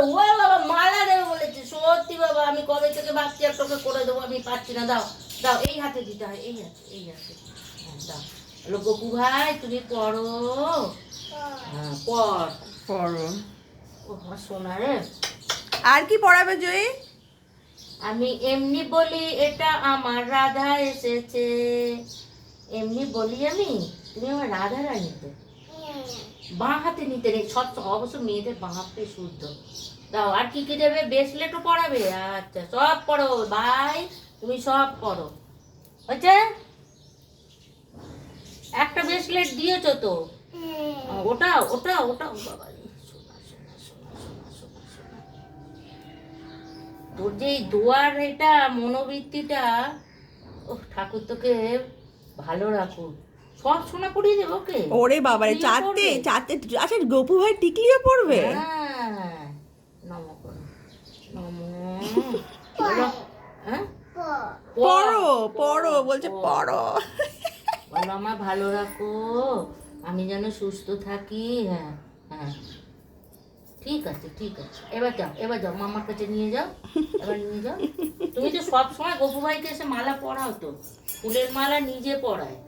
ও বাবা মালা দেবে বলেছে, সত্যি বাবা আমি কবে থেকে ভাবছি আর তোকে করে দেবো, আমি পাচ্ছি না। দাও দাও, এই হাতে দিতে হয়, এই হাতে, এই হাতে। হ্যাঁ দাও। হ্যালো গপু ভাই, তুমি পড়ো। হ্যাঁ পড়। পড়ো। ও আমার সোনা রে। আর কি পড়াবে জয়ী? আমি এমনি বলি এটা আমার রাধা এসেছে, এমনি বলি আমি। তুমি আমার রাধা রানী তো। বাঁ হাতে নিতে নেই, সব অবশ্য মেয়েদের বাঁ হাতে শুদ্ধ। দাও, আর কি কি দেবে? ব্রেসলেটও পড়াবে? আচ্ছা সব পড়ো ভাই, তুমি সব পড়ো। হয়েছে? একটা ব্রেসলেট দিয়েছো তো। ওটা ওটা ওটা বাবা, সোনা সোনা সোনা সোনা সোনা সোনা। তোর যে এই দোয়ার এটা মনোবৃত্তিটা, ও ঠাকুর তোকে ভালো রাখুক। সব সোনা পড়িয়ে দেবো ওকে। ওরে বাবারে, টিকলিও চারটে পড়বে? চারটে। আচ্ছা গপু ভাই টিকলিও পড়বে? হ্যাঁ, নমো করো, নমো। বলো, হ্যাঁ? পড়ো পড়ো বলছে, পড়ো। বলো আমার ভালো রাখো, আমি যেন সুস্থ থাকি। হ্যাঁ হ্যাঁ, ঠিক আছে ঠিক আছে। এবার যাও, এবার যাও, মামার কাছে নিয়ে যাও, এবার নিয়ে যাও। তুমি তো সব সময় গপু ভাইকে এসে মালা পরাও তো, ফুলের মালা নিজে পরায়।